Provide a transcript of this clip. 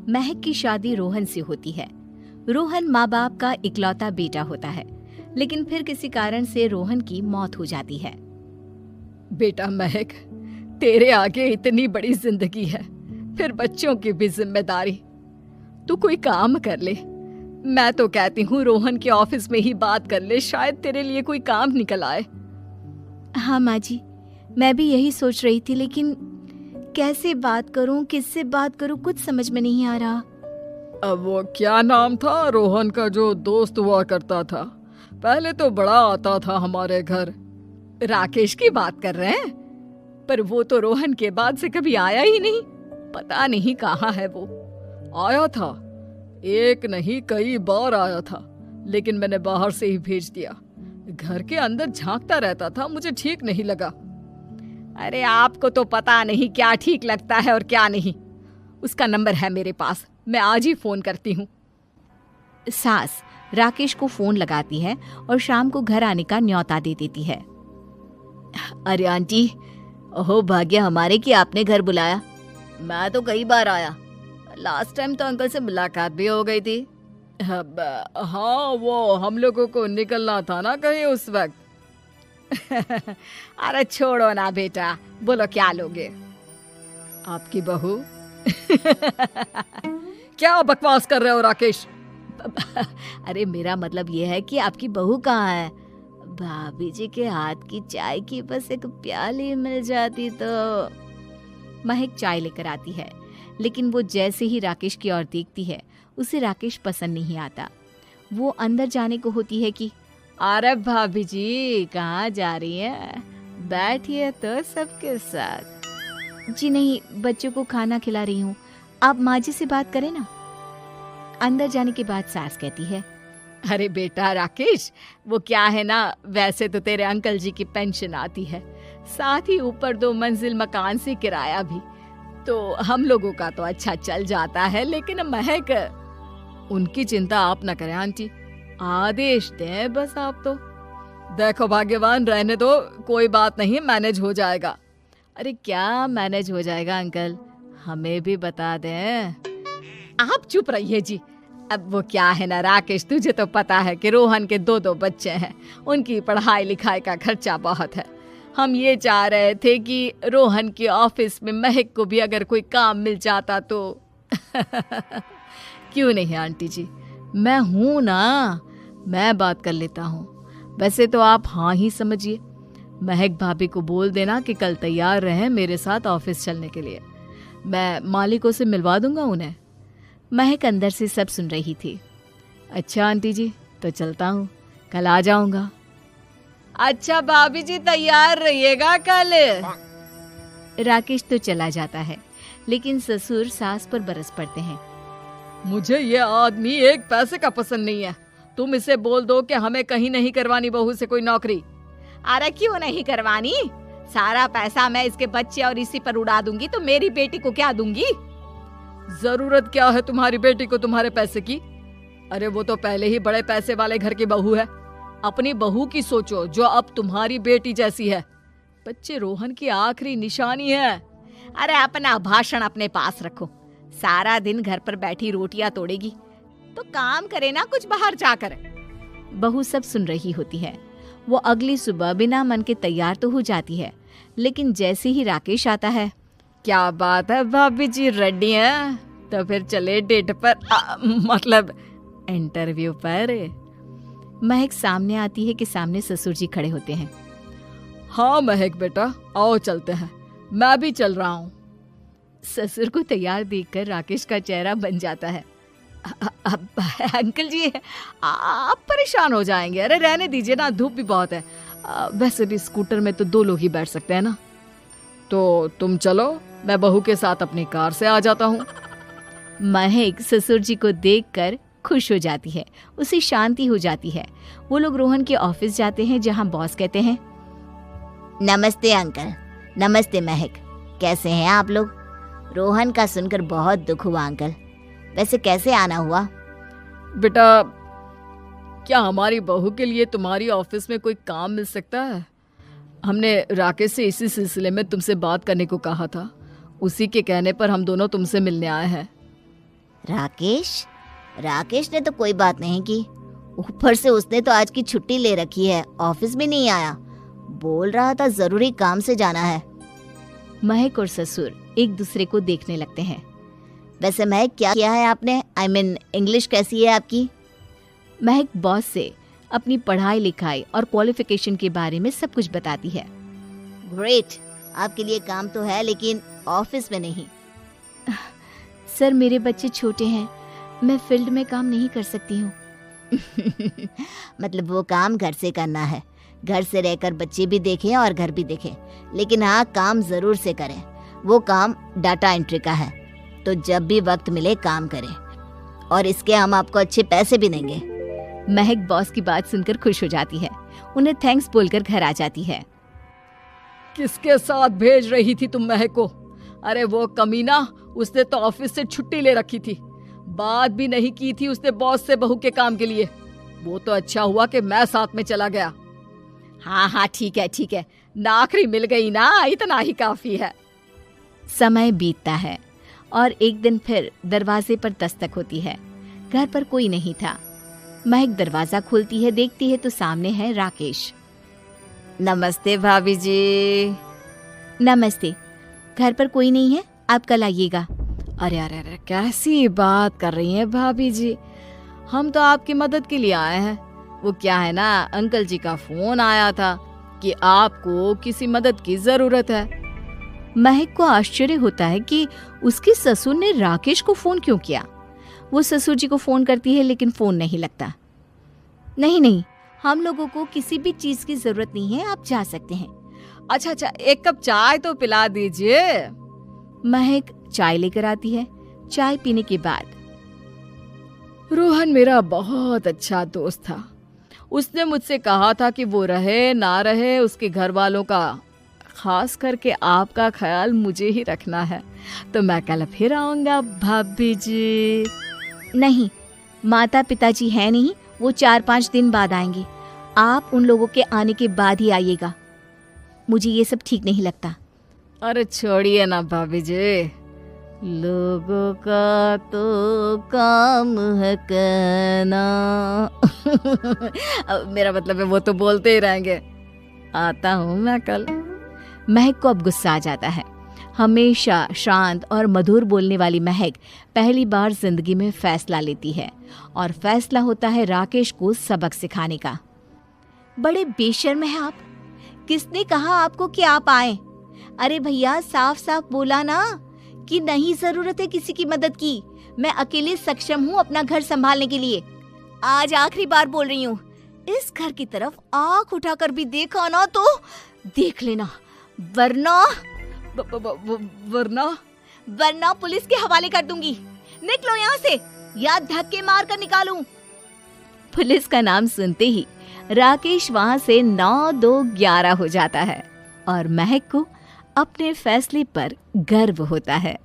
महक की शादी रोहन से होती है। रोहन माँ बाप का इकलौता बेटा होता है, लेकिन फिर किसी कारण से रोहन की मौत हो जाती है। बेटा महक, तेरे आगे इतनी बड़ी जिंदगी है, फिर बच्चों की भी जिम्मेदारी। तू कोई काम कर ले। मैं तो कहती हूँ रोहन के ऑफिस में ही बात कर ले, शायद तेरे लिए कोई काम निकल आए। हाँ माँ जी, मैं भी यही सोच रही थी, लेकिन कैसे बात करूं, किससे बात करूं, कुछ समझ में नहीं आ रहा। अब वो क्या नाम था रोहन का जो दोस्त हुआ करता था, पहले तो बड़ा आता था हमारे घर। राकेश की बात कर रहे हैं? पर वो तो रोहन के बाद से कभी आया ही नहीं, पता नहीं कहाँ है वो। आया था, एक नहीं कई बार आया था, लेकिन मैंने बाहर से ही भेज दिया। घर के अंदर झांकता रहता था, मुझे ठीक नहीं लगा। अरे आपको तो पता नहीं क्या ठीक लगता है और क्या नहीं। उसका नंबर है मेरे पास, मैं आज ही फोन करती हूँ। सास राकेश को फोन लगाती है और शाम को घर आने का न्योता दे देती है। अरे आंटी, ओहो भाग्य हमारे कि आपने घर बुलाया। मैं तो कई बार आया, लास्ट टाइम तो अंकल से मुलाकात भी हो गई थी। हाँ, वो हम लोगों को निकलना था ना कहीं उस वक्त। अरे छोड़ो ना बेटा, बोलो क्या लोगे? आपकी बहू। क्या बकवास कर रहे हो राकेश? अरे मेरा मतलब ये है कि आपकी बहू कहाँ है? भाभी जी के हाथ की चाय की बस एक प्याली मिल जाती तो। महक चाय लेकर आती है, लेकिन वो जैसे ही राकेश की ओर देखती है, उसे राकेश पसंद नहीं आता। वो अंदर जाने को होती है कि अरे भाभी जी कहाँ जा रही हैं? बैठिए तो सबके साथ। जी नहीं, बच्चों को खाना खिला रही हूँ, आप माँ जी से बात करें ना। अंदर जाने के बाद सास कहती है, अरे बेटा राकेश, वो क्या है ना, वैसे तो तेरे अंकल जी की पेंशन आती है, साथ ही ऊपर 2 मंजिल मकान से किराया भी, तो हम लोगों का तो अच्छा चल जाता है। लेकिन महक, उनकी चिंता आप न करें आंटी, आदेश दें बस आप तो। देखो भाग्यवान, रहने दो, कोई बात नहीं, मैनेज हो जाएगा। अरे क्या मैनेज हो जाएगा अंकल, हमें भी बता दें। आप चुप रहिए जी। अब वो क्या है ना राकेश, तुझे तो पता है कि रोहन के 2 बच्चे हैं, उनकी पढ़ाई लिखाई का खर्चा बहुत है। हम ये चाह रहे थे कि रोहन के ऑफिस में महक को भी अगर कोई काम मिल जाता तो। क्यों नहीं आंटी जी, मैं हूं ना, मैं बात कर लेता हूँ। वैसे तो आप हाँ ही समझिए। महक भाभी को बोल देना कि कल तैयार रहें मेरे साथ ऑफिस चलने के लिए। मैं मालिकों से मिलवा दूंगा उन्हें। महक अंदर से सब सुन रही थी। अच्छा आंटी जी, तो चलता हूँ, कल आ जाऊंगा। अच्छा भाभी जी, तैयार रहिएगा कल। राकेश तो चला जाता है, लेकिन ससुर सास पर बरस पड़ते हैं। मुझे ये आदमी एक पैसे का पसंद नहीं है। तुम इसे बोल दो कि हमें कहीं नहीं करवानी बहू से कोई नौकरी। अरे क्यों नहीं करवानी? सारा पैसा मैं इसके बच्चे और इसी पर उड़ा दूंगी, तो मेरी बेटी को क्या दूंगी? जरूरत क्या है तुम्हारी बेटी को तुम्हारे पैसे की? अरे वो तो पहले ही बड़े पैसे वाले घर की बहू है। अपनी बहू की सोचो जो अब तुम्हारी बेटी जैसी है। बच्चे रोहन की आखिरी निशानी है। अरे अपना भाषण अपने पास रखो। सारा दिन घर पर बैठी रोटियां तोड़ेगी, तो काम करे ना कुछ बाहर जाकर। बहू सब सुन रही होती है। वो अगली सुबह बिना मन के तैयार तो हो जाती है, लेकिन जैसे ही राकेश आता है, क्या बात है भाभी जी, रेडी हैं? तो फिर चले डेट पर, मतलब इंटरव्यू पर। महक सामने आती है कि सामने ससुर जी खड़े होते हैं। हाँ महक बेटा, आओ चलते हैं, मैं भी चल रहा हूँ। ससुर को तैयार देखकर राकेश का चेहरा बन जाता है। अंकल जी, आप परेशान हो जाएंगे। अरे रहने दीजिए ना, धूप भी बहुत है। वैसे भी स्कूटर में तो 2 लोग ही बैठ सकते हैं ना। तो तुम चलो, मैं बहू के साथ अपनी कार से आ जाता हूँ। महक ससुर जी को देखकर खुश हो जाती है, उसे शांति हो जाती है। वो लोग रोहन के ऑफिस जाते हैं, जहाँ बॉस कहते हैं, नमस्ते अंकल। नमस्ते महक, कैसे हैं आप लोग? रोहन का सुनकर बहुत दुख हुआ अंकल। वैसे कैसे आना हुआ? बेटा, क्या हमारी बहू के लिए तुम्हारी ऑफिस में कोई काम मिल सकता है? हमने राकेश से इसी सिलसिले में तुमसे बात करने को कहा था। उसी के कहने पर हम दोनों तुमसे मिलने आए हैं। राकेश ने तो कोई बात नहीं की, ऊपर से उसने तो आज की छुट्टी ले रखी है, ऑफिस भी नहीं आया, बोल रहा था जरूरी काम से जाना है। महक और ससुर एक दूसरे को देखने लगते हैं। वैसे महक क्या किया है आपने? आई मीन इंग्लिश कैसी है आपकी? महक बॉस से अपनी पढ़ाई लिखाई और क्वालिफिकेशन के बारे में सब कुछ बताती है। ग्रेट, आपके लिए काम तो है लेकिन ऑफिस में नहीं। सर मेरे बच्चे छोटे हैं, मैं फील्ड में काम नहीं कर सकती हूँ। मतलब वो काम घर से करना है, घर से रहकर बच्चे भी देखें और घर भी देखें, लेकिन हाँ काम जरूर से करें। वो काम डाटा एंट्री का है, तो जब भी वक्त मिले काम करें, और इसके हम आपको अच्छे पैसे भी देंगे। महक बॉस की बात सुनकर खुश हो जाती है, उन्हें थैंक्स बोलकर घर आ जाती है। किसके साथ भेज रही थी तुम महक को? अरे वो कमीना, उसने तो ऑफिस से छुट्टी ले रखी थी, बात भी नहीं की थी उसने बॉस से बहू के काम के लिए। वो तो अच्छा हुआ कि मैं साथ में चला गया। हाँ ठीक है, नौकरी मिल गई ना, इतना ही काफी है। समय बीतता है और एक दिन फिर दरवाजे पर दस्तक होती है। घर पर कोई नहीं था। महक दरवाजा खोलती है, देखती है तो सामने है राकेश। नमस्ते भाभी जी। नमस्ते, घर पर कोई नहीं है, आप कल आइएगा। अरे कैसी बात कर रही हैं भाभी जी, हम तो आपकी मदद के लिए आए हैं। वो क्या है ना, अंकल जी का फोन आया था कि आपको किसी मदद की जरूरत है। महक को आश्चर्य होता है कि उसके ससुर ने राकेश को फोन क्यों किया। वो ससुर जी को फोन करती है लेकिन फोन नहीं लगता। नहीं, हम लोगों को किसी भी चीज की जरूरत नहीं है, आप जा सकते हैं। अच्छा, एक कप चाय तो पिला दीजिए। महक चाय लेकर आती है। चाय पीने के बाद, रोहन मेरा बहुत अच्छा दोस्त था, उसने मुझसे कहा था कि वो रहे ना रहे उसके घर वालों का, खास करके आपका ख्याल मुझे ही रखना है, तो मैं कल फिर आऊंगा भाभी जी। नहीं, माता पिताजी है नहीं, वो 4-5 दिन बाद आएंगे, आप उन लोगों के आने के बाद ही आइएगा। मुझे ये सब ठीक नहीं लगता। अरे छोड़िए ना भाभी जी, लोगों का तो काम है कहना। मेरा मतलब है वो तो बोलते ही रहेंगे। आता हूँ मैं कल। महक को अब गुस्सा आ जाता है। हमेशा शांत और मधुर बोलने वाली महक पहली बार जिंदगी में फैसला लेती है, और फैसला होता है राकेश को सबक सिखाने का। बड़े बेशर्म हैं आप, किसने कहा आपको कि आप आए? अरे भैया, साफ साफ बोला ना कि नहीं जरूरत है किसी की मदद की, मैं अकेले सक्षम हूँ अपना घर संभालने के लिए। आज आखिरी बार बोल रही हूँ, इस घर की तरफ आंख उठाकर भी देखा ना तो देख लेना, वरना पुलिस के हवाले कर दूंगी। निकलो यहाँ से, या धक्के मार कर निकालूं। पुलिस का नाम सुनते ही राकेश वहां से 9-2-11 हो जाता है, और महक को अपने फैसले पर गर्व होता है।